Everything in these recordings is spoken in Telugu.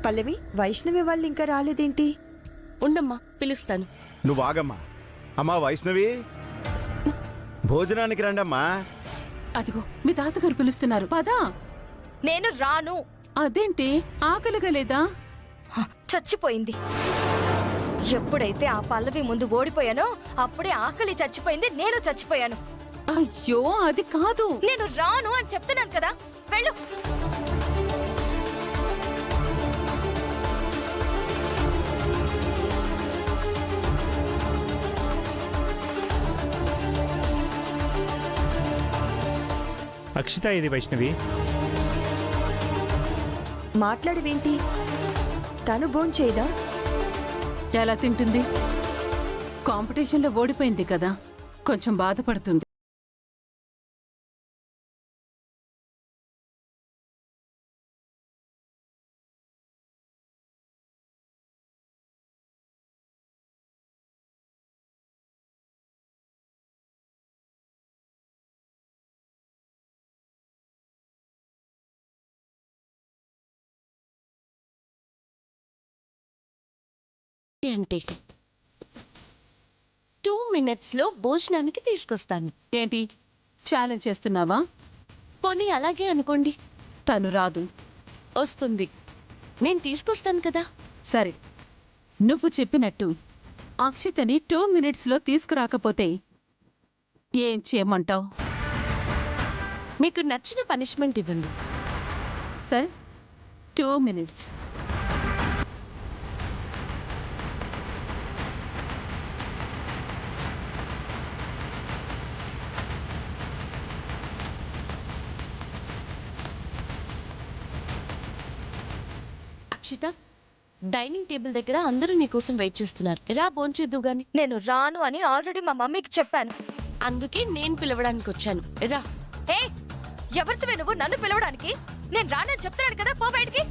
పల్లవి, వైష్ణవి వాళ్ళు ఇంకా రాలేదేంటి? ఉండమ్మా, పిలుస్తాను. నువ్వు ఆగమ్మా. అమ్మా వైష్ణవి, భోజనానికి రండమ్మా. అదిగో మీ తాతగారు పిలుస్తున్నారు, పదా. నేను రాను. అదేంటి, ఆకలిగా లేదా? చచ్చిపోయింది. ఎప్పుడైతే ఆ పల్లవి ముందు ఓడిపోయానో అప్పుడే ఆకలి చచ్చిపోయింది, నేను చచ్చిపోయాను. అయ్యో అది కాదు. నేను రాను అని చెప్తున్నాను కదా, వెళ్ళు. అక్షిత, ఇది వైష్ణవి. మాట్లాడవేంటి? తను భోంచేయదా? ఎలా తింటుంది? కాంపిటీషన్లో ఓడిపోయింది కదా, కొంచెం బాధపడుతుంది. అంటే 2 minutesలో భోజనానికి తీసుకొస్తాను. ఏంటి ఛాలెంజ్ చేస్తున్నావా? పోనీ అలాగే అనుకోండి. తను రాదు. వస్తుంది, నేను తీసుకొస్తాను కదా. సరే, నువ్వు చెప్పినట్టు అక్షితని 2 minutesలో తీసుకురాకపోతే ఏం చేయమంటావు? మీకు నచ్చిన పనిష్మెంట్ ఇవ్వండి. సరే, 2 minutes. అక్షిత, డైనింగ్ టేబుల్ దగ్గర అందరూ నీ కోసం వెయిట్ చేస్తున్నారు. రా, భోంచేద్దు గాని. నేను రాను అని ఆల్రెడీ మా మమ్మీకి చెప్పాను. అందుకే నేను పిలవడానికి వచ్చాను. రా. ఏ, ఎవరితో నువ్వు నన్ను పిలవడానికి? నేను రానని చెప్తున్నాను కదా, పో బయటికి.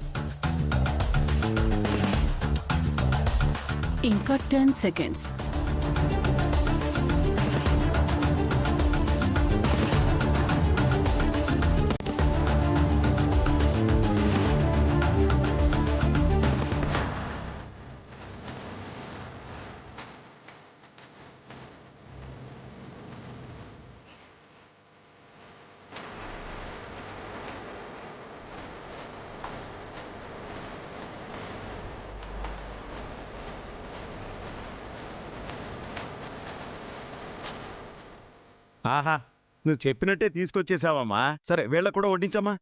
ఇంకా 10 seconds. ఆహా, నువ్వు చెప్పినట్టే తీసుకొచ్చేసావమ్మా. సరే, వీళ్ళకు కూడా వడ్డించమ్మా.